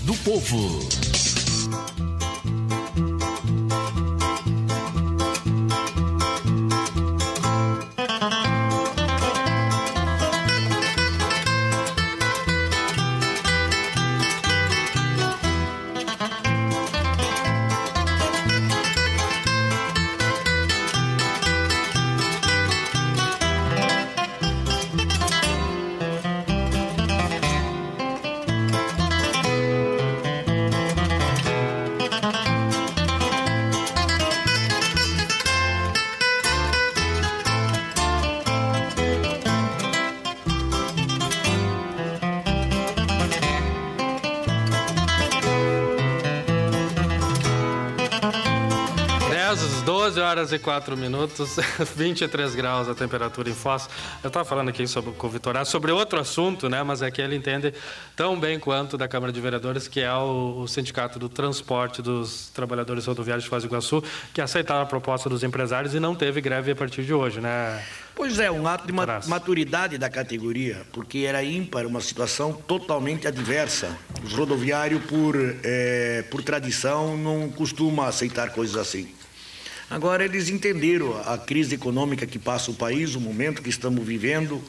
do Povo. Às 12 horas e 4 minutos, 23 graus a temperatura em Foz. Eu estava falando aqui com o Vitor sobre outro assunto, né? Mas é que ele entende tão bem quanto da Câmara de Vereadores, que é o Sindicato do Transporte dos Trabalhadores Rodoviários de Foz do Iguaçu, que aceitaram a proposta dos empresários e não teve greve a partir de hoje, né? Pois é, um ato de maturidade da categoria, porque era ímpar, uma situação totalmente adversa. Os rodoviários, por tradição, não costumam aceitar coisas assim. Agora eles entenderam a crise econômica que passa o país, o momento que estamos vivendo,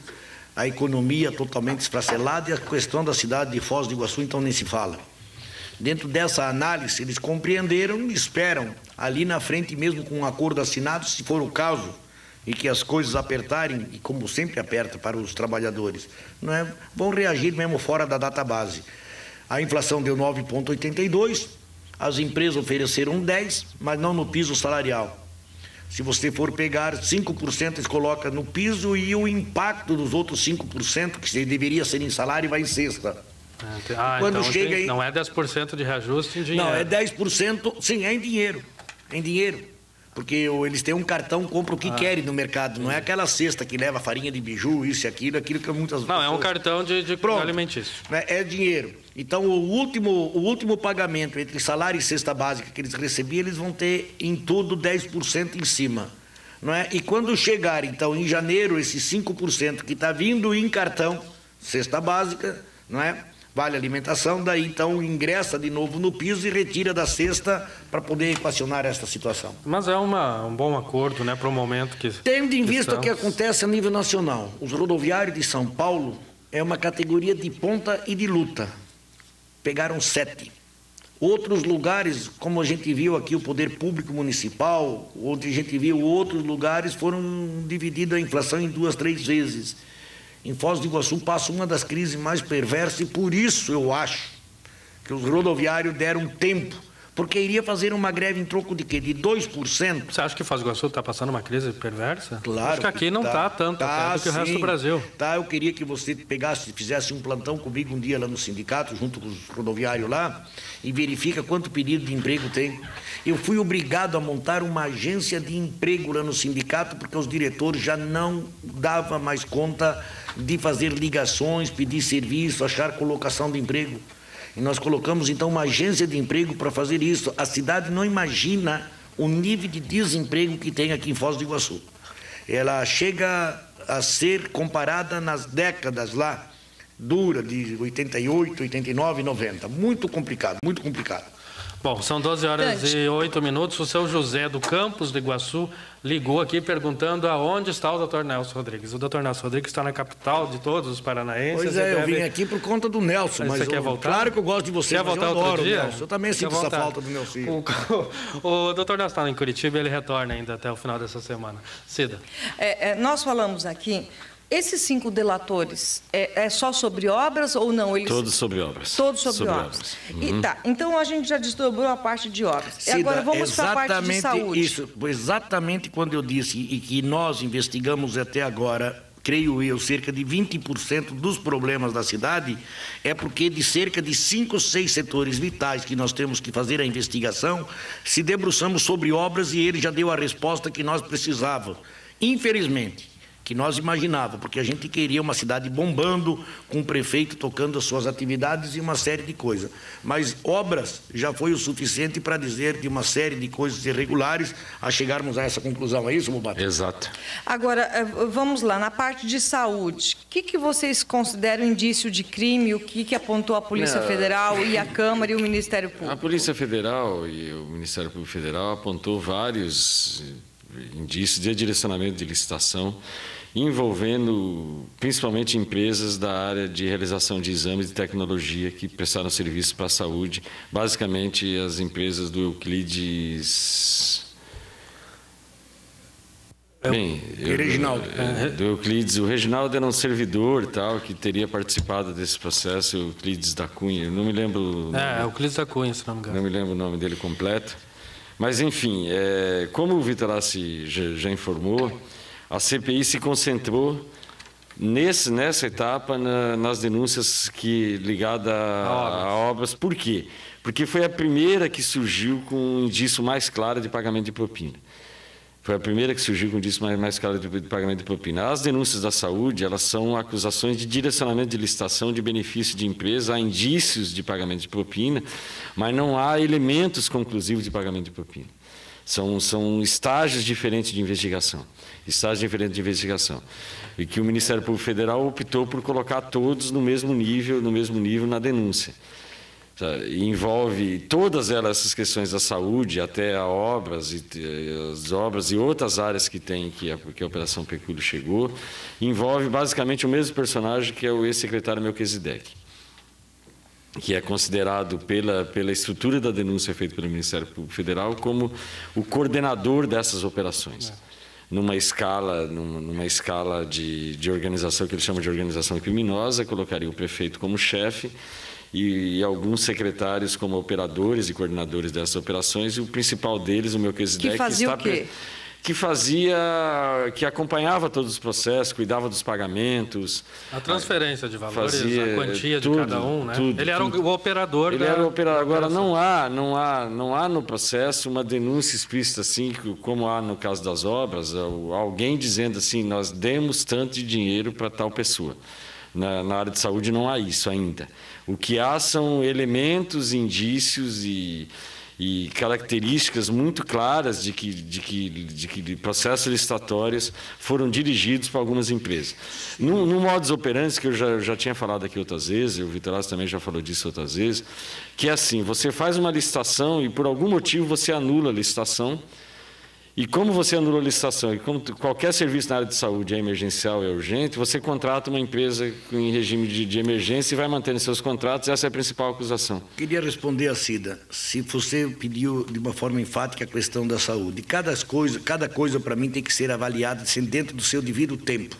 a economia totalmente esfacelada e a questão da cidade de Foz do Iguaçu, então nem se fala. Dentro dessa análise, eles compreenderam e esperam, ali na frente mesmo com um acordo assinado, se for o caso, e que as coisas apertarem, e como sempre aperta para os trabalhadores, não é? Vão reagir mesmo fora da data base. A inflação deu 9,82%, as empresas ofereceram 10%, mas não no piso salarial. Se você for pegar 5%, eles colocam no piso e o impacto dos outros 5%, que deveria ser em salário, vai em cesta. Quando então chega não é 10% de reajuste em dinheiro. Não, é 10%, sim, é em dinheiro. É em dinheiro. Porque eles têm um cartão, compram o que querem no mercado. Não é aquela cesta que leva farinha de biju, isso e aquilo que muitas pessoas... Não, é um cartão de alimentício. É dinheiro. Então, o último pagamento entre salário e cesta básica que eles recebiam, eles vão ter em tudo 10% em cima. Não é? E quando chegar, então, em janeiro, esses 5% que está vindo em cartão, cesta básica, não é? Vale alimentação, daí então ingressa de novo no piso e retira da cesta para poder equacionar esta situação. Mas é um bom acordo, né, para o momento que... Tendo em vista o que acontece a nível nacional, os rodoviários de São Paulo é uma categoria de ponta e de luta. Pegaram 7. Outros lugares, como a gente viu aqui o Poder Público Municipal, onde a gente viu outros lugares, foram divididos a inflação em 2, 3 vezes. Em Foz do Iguaçu passa uma das crises mais perversas e por isso eu acho que os rodoviários deram tempo, porque iria fazer uma greve em troco de quê? De 2%. Você acha que Foz do Iguaçu está passando uma crise perversa? Claro. Acho que aqui não está tanto do que o resto do Brasil. Tá, eu queria que você fizesse um plantão comigo um dia lá no sindicato, junto com os rodoviários lá, e verifica quanto pedido de emprego tem. Eu fui obrigado a montar uma agência de emprego lá no sindicato, porque os diretores já não davam mais conta de fazer ligações, pedir serviço, achar colocação de emprego. E nós colocamos então uma agência de emprego para fazer isso. A cidade não imagina o nível de desemprego que tem aqui em Foz do Iguaçu. Ela chega a ser comparada nas décadas lá, dura, de 88, 89, 90. Muito complicado, muito complicado. Bom, são 12 horas e 8 minutos. O seu José do Campos do Iguaçu ligou aqui perguntando aonde está o doutor Nelson Rodrigues. O doutor Nelson Rodrigues está na capital de todos os paranaenses. Pois é, eu vim aqui por conta do Nelson, mas você quer voltar? Claro que eu gosto de você, quer voltar outro dia? Nelson. Eu também sinto essa falta do meu filho. O doutor Nelson está em Curitiba e ele retorna ainda até o final dessa semana. Cida. Nós falamos aqui... Esses 5 delatores, é só sobre obras ou não? Todos sobre obras. Todos sobre obras. Uhum. E tá, então a gente já desdobrou a parte de obras. Cida, e agora vamos para a parte de saúde. Isso, exatamente quando eu disse e que nós investigamos até agora, creio eu, cerca de 20% dos problemas da cidade, é porque de cerca de 5 ou 6 setores vitais que nós temos que fazer a investigação, se debruçamos sobre obras e ele já deu a resposta que nós precisávamos. Infelizmente, que nós imaginávamos, porque a gente queria uma cidade bombando, com o prefeito tocando as suas atividades e uma série de coisas. Mas obras já foi o suficiente para dizer de uma série de coisas irregulares a chegarmos a essa conclusão. É isso, Mubato? Exato. Agora, vamos lá, na parte de saúde, o que vocês consideram indício de crime, o que apontou a Polícia Federal e a Câmara e o Ministério Público? A Polícia Federal e o Ministério Público Federal apontou vários indícios de direcionamento de licitação envolvendo principalmente empresas da área de realização de exames de tecnologia que prestaram serviço para a saúde, basicamente as empresas do Euclides... Bem, Reginaldo. Do Euclides, o Reginaldo era um servidor tal, que teria participado desse processo, o Euclides da Cunha, eu não me lembro... Euclides da Cunha, se não me engano. Não me lembro o nome dele completo. Mas, enfim, como o Vitorazzi já informou, a CPI se concentrou nessa etapa nas denúncias ligadas a obras. Por quê? Porque foi a primeira que surgiu com um indício mais claro de pagamento de propina. Foi a primeira que surgiu com um indício mais claro de pagamento de propina. As denúncias da saúde, elas são acusações de direcionamento de licitação de benefício de empresa, há indícios de pagamento de propina, mas não há elementos conclusivos de pagamento de propina. São estágios diferentes de investigação. Estágios diferentes de investigação. E que o Ministério Público Federal optou por colocar todos no mesmo nível na denúncia. Envolve todas elas, essas questões da saúde, até as obras e outras áreas que a Operação Pecúlio chegou, envolve basicamente o mesmo personagem que é o ex-secretário Melquisedeque, que é considerado pela estrutura da denúncia feita pelo Ministério Público Federal como o coordenador dessas operações. Numa escala de organização que eles chamam de organização criminosa, colocaria o prefeito como chefe e alguns secretários como operadores e coordenadores dessas operações, e o principal deles, o Melquisedeque, que fazia o quê? Que acompanhava todos os processos, cuidava dos pagamentos. A transferência de valores, a quantia de cada um, né? Ele era o operador. Ele era o operador. Agora, não há no processo uma denúncia explícita assim, como há no caso das obras, alguém dizendo assim, nós demos tanto de dinheiro para tal pessoa. Na área de saúde não há isso ainda. O que há são elementos, indícios e características muito claras de que processos licitatórios foram dirigidos para algumas empresas. No modus operandi, que eu já tinha falado aqui outras vezes, o Vitorazzi também já falou disso outras vezes, que é assim, você faz uma licitação e por algum motivo você anula a licitação. E como você anula a licitação, e como qualquer serviço na área de saúde é emergencial, é urgente, você contrata uma empresa em regime de emergência e vai mantendo seus contratos, essa é a principal acusação. Queria responder a Cida, se você pediu de uma forma enfática a questão da saúde. Cada coisa para mim tem que ser avaliada dentro do seu devido tempo.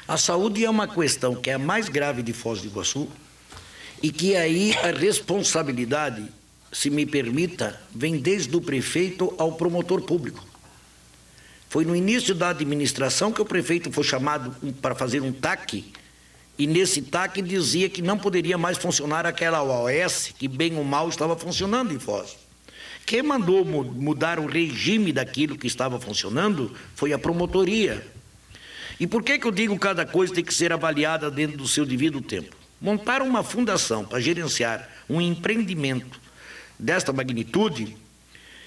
A saúde é uma questão que é a mais grave de Foz do Iguaçu e que aí a responsabilidade, se me permita, vem desde o prefeito ao promotor público. Foi no início da administração que o prefeito foi chamado para fazer um TAC, e nesse TAC dizia que não poderia mais funcionar aquela OAS, que bem ou mal estava funcionando em Foz. Quem mandou mudar o regime daquilo que estava funcionando foi a promotoria. E por que eu digo que cada coisa tem que ser avaliada dentro do seu devido tempo? Montar uma fundação para gerenciar um empreendimento desta magnitude,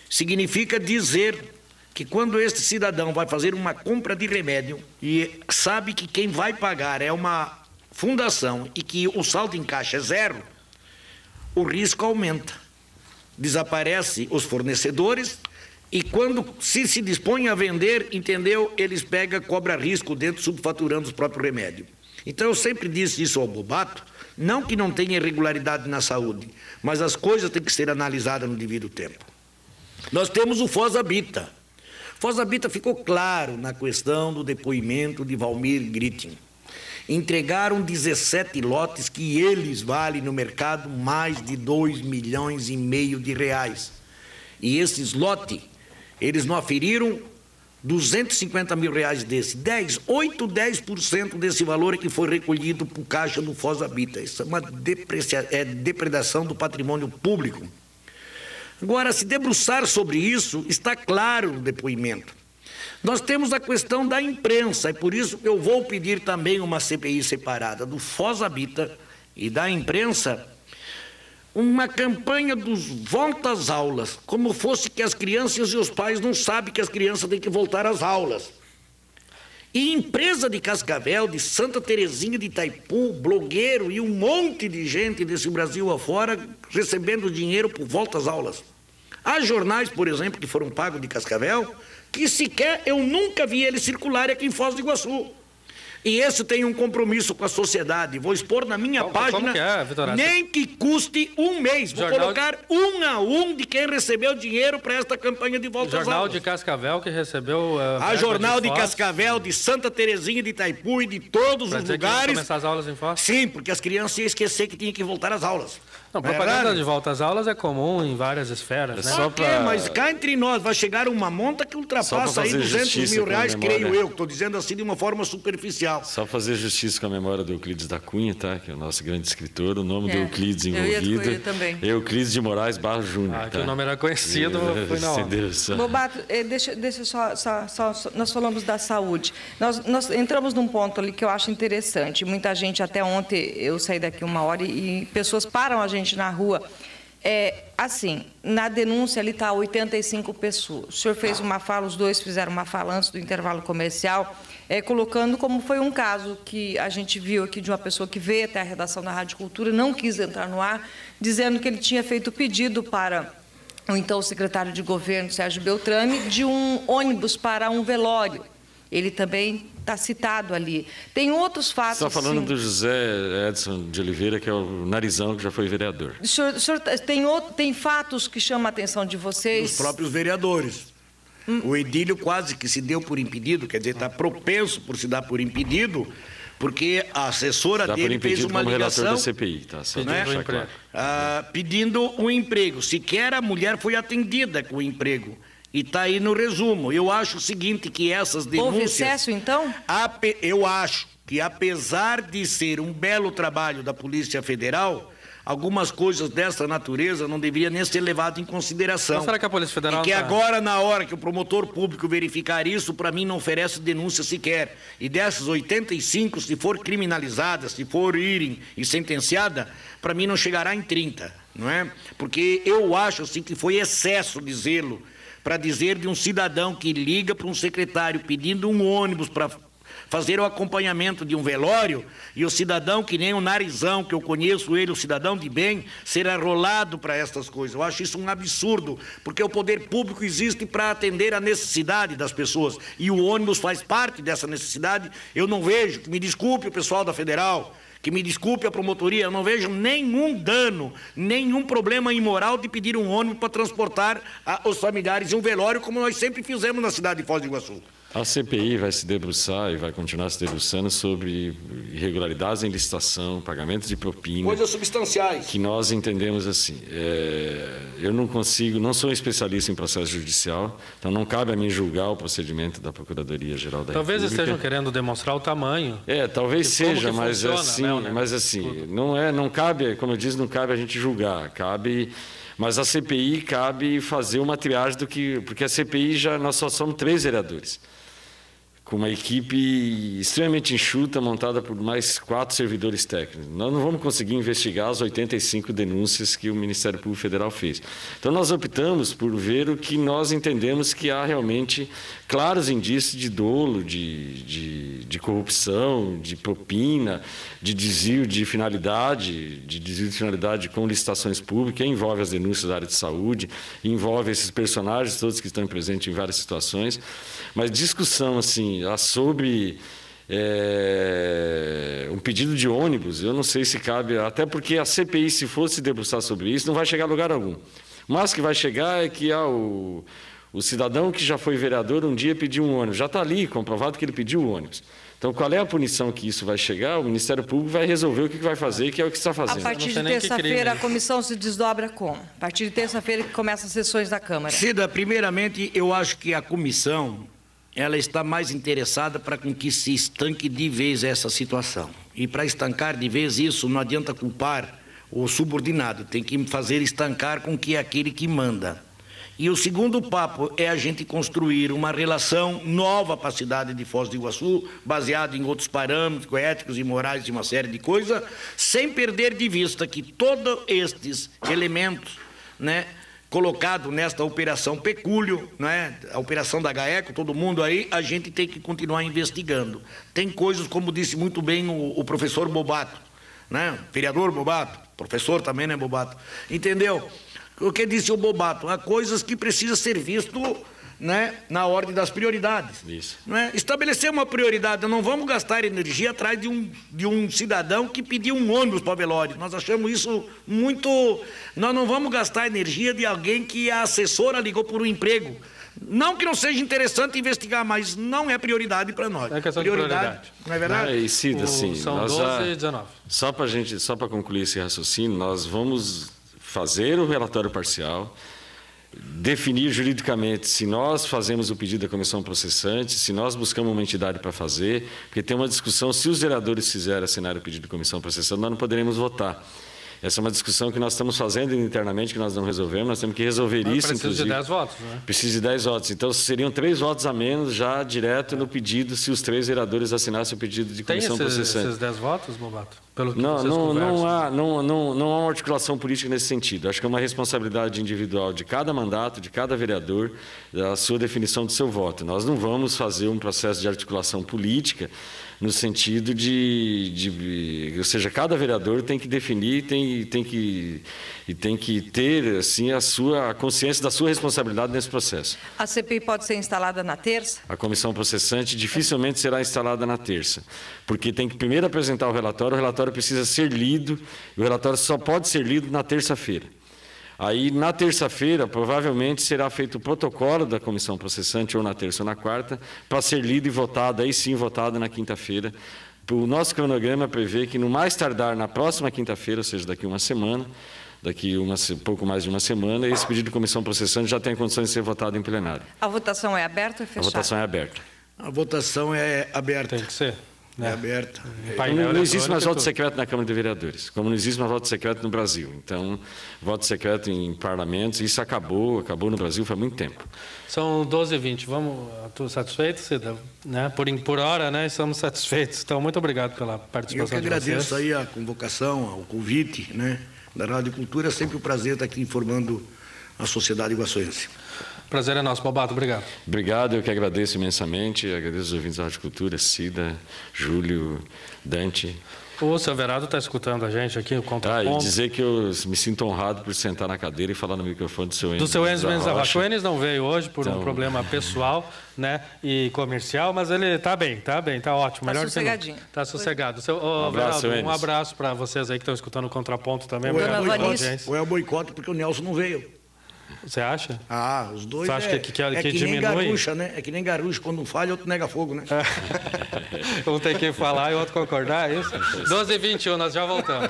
significa dizer que quando este cidadão vai fazer uma compra de remédio e sabe que quem vai pagar é uma fundação e que o saldo em caixa é zero, o risco aumenta. Desaparecem os fornecedores e quando se dispõe a vender, entendeu, eles cobra risco dentro, subfaturando os próprios remédios. Então eu sempre disse isso ao Bobato, não que não tenha irregularidade na saúde, mas as coisas têm que ser analisadas no devido tempo. Nós temos o Foz Habita. Foz Habita ficou claro na questão do depoimento de Valmir Gritting. Entregaram 17 lotes que eles valem no mercado mais de 2,5 milhões de reais. E esses lotes, eles não aferiram 250 mil reais desse, 10% desse valor é que foi recolhido para o caixa do Foz Habita. Isso é uma depredação do patrimônio público. Agora, se debruçar sobre isso, está claro no depoimento. Nós temos a questão da imprensa, e por isso eu vou pedir também uma CPI separada do Foz Habita e da imprensa, uma campanha dos volta às aulas, como fosse que as crianças e os pais não sabem que as crianças têm que voltar às aulas. E empresa de Cascavel, de Santa Terezinha de Itaipu, blogueiro e um monte de gente desse Brasil afora recebendo dinheiro por volta às aulas. Há jornais, por exemplo, que foram pagos de Cascavel, que sequer eu nunca vi eles circularem aqui em Foz do Iguaçu. E esse tem um compromisso com a sociedade. Vou expor na minha página, nem que custe um mês. Vou colocar um a um de quem recebeu dinheiro para esta campanha de volta às aulas. Jornal de Cascavel que recebeu... a Jornal de Cascavel, de Santa Terezinha de Itaipu e de todos os lugares. Começar as aulas em Foz? Sim, porque as crianças iam esquecer que tinham que voltar às aulas. Não, propaganda de volta às aulas é comum em várias esferas, né? Só mas cá entre nós vai chegar uma monta que ultrapassa aí 200 mil reais, creio eu, que estou dizendo assim de uma forma superficial. Só fazer justiça com a memória do Euclides da Cunha, tá? Que é o nosso grande escritor, o nome do Euclides envolvido. Eu também. Euclides de Moraes Barro Júnior. Ah, que o nome era conhecido, foi na hora. Bobato, deixa só, nós falamos da saúde. Nós entramos num ponto ali que eu acho interessante. Muita gente, até ontem, eu saí daqui 1h e pessoas param a gente na rua. Assim, na denúncia ali está 85 pessoas. O senhor fez uma fala, os dois fizeram uma fala antes do intervalo comercial, colocando como foi um caso que a gente viu aqui de uma pessoa que veio até a redação da Rádio Cultura, não quis entrar no ar, dizendo que ele tinha feito pedido para o então secretário de governo, Sérgio Beltrame, de um ônibus para um velório. Ele também está citado ali. Tem outros fatos... Você está falando do José Edson de Oliveira, que é o narizão, que já foi vereador. O senhor tem fatos que chamam a atenção de vocês? Dos próprios vereadores. O Edílio quase que se deu por impedido, quer dizer, está propenso por se dar por impedido, porque a assessora dele fez uma ligação... relator da CPI, tá? Só né? Claro. Pedindo um emprego. Sequer a mulher foi atendida com o emprego. E está aí no resumo. Eu acho o seguinte, que essas denúncias... Houve excesso, então? Eu acho que, apesar de ser um belo trabalho da Polícia Federal, algumas coisas dessa natureza não deveriam nem ser levadas em consideração. Mas será que a Polícia Federal... E que agora, na hora que o promotor público verificar isso, para mim não oferece denúncia sequer. E dessas 85, se for criminalizada, se for irem e sentenciada, para mim não chegará em 30, não é? Porque eu acho assim que foi excesso de zelo para dizer de um cidadão que liga para um secretário pedindo um ônibus para fazer o acompanhamento de um velório, e o cidadão, que nem o narizão, que eu conheço ele, o cidadão de bem, ser arrolado para estas coisas. Eu acho isso um absurdo, porque o poder público existe para atender a necessidade das pessoas, e o ônibus faz parte dessa necessidade. Eu não vejo, que me desculpe o pessoal da Federal, que me desculpe a promotoria, eu não vejo nenhum dano, nenhum problema imoral de pedir um ônibus para transportar os familiares em um velório, como nós sempre fizemos na cidade de Foz do Iguaçu. A CPI vai se debruçar e vai continuar se debruçando sobre irregularidades em licitação, pagamentos de propina. Coisas substanciais. Que nós entendemos assim. Eu não sou especialista em processo judicial, então não cabe a mim julgar o procedimento da Procuradoria-Geral da República. Talvez estejam querendo demonstrar o tamanho. Talvez seja, mas funciona, assim, né, mas assim, não cabe, como eu disse, não cabe a gente julgar, mas a CPI cabe fazer uma triagem porque a CPI nós só somos 3 vereadores. Com uma equipe extremamente enxuta, montada por mais 4 servidores técnicos. Nós não vamos conseguir investigar as 85 denúncias que o Ministério Público Federal fez. Então, nós optamos por ver o que nós entendemos que há realmente claros indícios de dolo, de corrupção, de propina, de desvio de finalidade, com licitações públicas, envolve as denúncias da área de saúde, envolve esses personagens todos que estão presentes em várias situações. Mas discussão, assim, sobre um pedido de ônibus, eu não sei se cabe, até porque a CPI, se fosse debruçar sobre isso, não vai chegar a lugar algum. Mas o que vai chegar é que o cidadão que já foi vereador um dia pediu um ônibus, já está ali comprovado que ele pediu o ônibus. Então, qual é a punição que isso vai chegar? O Ministério Público vai resolver o que vai fazer, que é o que está fazendo. A partir de terça-feira, a comissão se desdobra como? A partir de terça-feira que começam as sessões da Câmara. Cida, primeiramente, eu acho que a comissão ela está mais interessada para que se estanque de vez essa situação. E para estancar de vez isso, não adianta culpar o subordinado, tem que fazer estancar com que é aquele que manda. E o segundo papo é a gente construir uma relação nova para a cidade de Foz do Iguaçu, baseado em outros parâmetros éticos e morais e uma série de coisas, sem perder de vista que todos estes elementos, né, colocado nesta operação Pecúlio, né, a operação da GAECO, todo mundo aí, a gente tem que continuar investigando. Tem coisas, como disse muito bem o professor Bobato, né, vereador Bobato, professor também, né, Bobato, entendeu? O que disse o Bobato? Há coisas que precisam ser visto, né, na ordem das prioridades. Isso. Né? Estabelecer uma prioridade, não vamos gastar energia atrás de um cidadão que pediu um ônibus para o velório. Nós achamos isso muito... Nós não vamos gastar energia de alguém que a assessora ligou por um emprego. Não que não seja interessante investigar, mas não é prioridade para nós. É questão de prioridade. Não é verdade? E Cida, assim, são 12 e 19. Só para concluir esse raciocínio, nós vamos fazer o relatório parcial, definir juridicamente se nós fazemos o pedido da comissão processante, se nós buscamos uma entidade para fazer, porque tem uma discussão, se os vereadores fizerem assinar o pedido da comissão processante, nós não poderemos votar. Essa é uma discussão que nós estamos fazendo internamente, que nós não resolvemos, nós temos que resolver isso, inclusive. Precisa de 10 votos, né? Precisa de 10 votos. Então, seriam 3 votos a menos já direto no pedido, se os 3 vereadores assinassem o pedido de comissão processante. Tem esses 10 votos, Bobato? Não há uma articulação política nesse sentido. Acho que é uma responsabilidade individual de cada mandato, de cada vereador, a sua definição do seu voto. Nós não vamos fazer um processo de articulação política no sentido ou seja, cada vereador tem que definir, tem que ter assim a consciência da sua responsabilidade nesse processo. A CPI pode ser instalada na terça? A comissão processante dificilmente será instalada na terça, porque tem que primeiro apresentar o relatório precisa ser lido, e o relatório só pode ser lido na terça-feira. Aí, na terça-feira, provavelmente será feito o protocolo da comissão processante, ou na terça ou na quarta, para ser lido e votado, aí sim votado na quinta-feira. O nosso cronograma prevê que, no mais tardar, na próxima quinta-feira, ou seja, daqui uma semana, pouco mais de uma semana, esse pedido de comissão processante já tem condições de ser votado em plenário. A votação é aberta ou fechada? A votação é aberta. A votação é aberta. Tem que ser. É aberta. Não existe mais voto secreto na Câmara de Vereadores, como não existe mais voto secreto no Brasil. Então, voto secreto em parlamentos, isso acabou no Brasil faz muito tempo. São 12h20. Estou satisfeito, Cida? Né? Por hora, né? Estamos satisfeitos. Então, muito obrigado pela participação de vocês. Eu que agradeço aí a convocação, o convite, né, da Rádio Cultura. É sempre um prazer estar aqui informando a sociedade iguaçuense. Prazer é nosso, Bobato. Obrigado. Obrigado, eu que agradeço imensamente. Agradeço os ouvintes da Rádio Cultura, Cida, Júlio, Dante. O seu Verado está escutando a gente aqui, o contraponto. E dizer que eu me sinto honrado por sentar na cadeira e falar no microfone do seu Enzo. Do seu Enzo Mendes da Rocha. O Enes não veio hoje por então... um problema pessoal, né, e comercial, mas ele está bem, está ótimo. Está sossegadinho. Está sossegado. Um abraço para vocês aí que estão escutando o contraponto também. Ou é o boicote porque o Nelson não veio. Você acha? Os dois. Você acha que diminui? Nem garucha, né? É que nem garucha, quando um falha, outro nega fogo, né? Um tem que falar e o outro concordar, é isso? 12h21, nós já voltamos.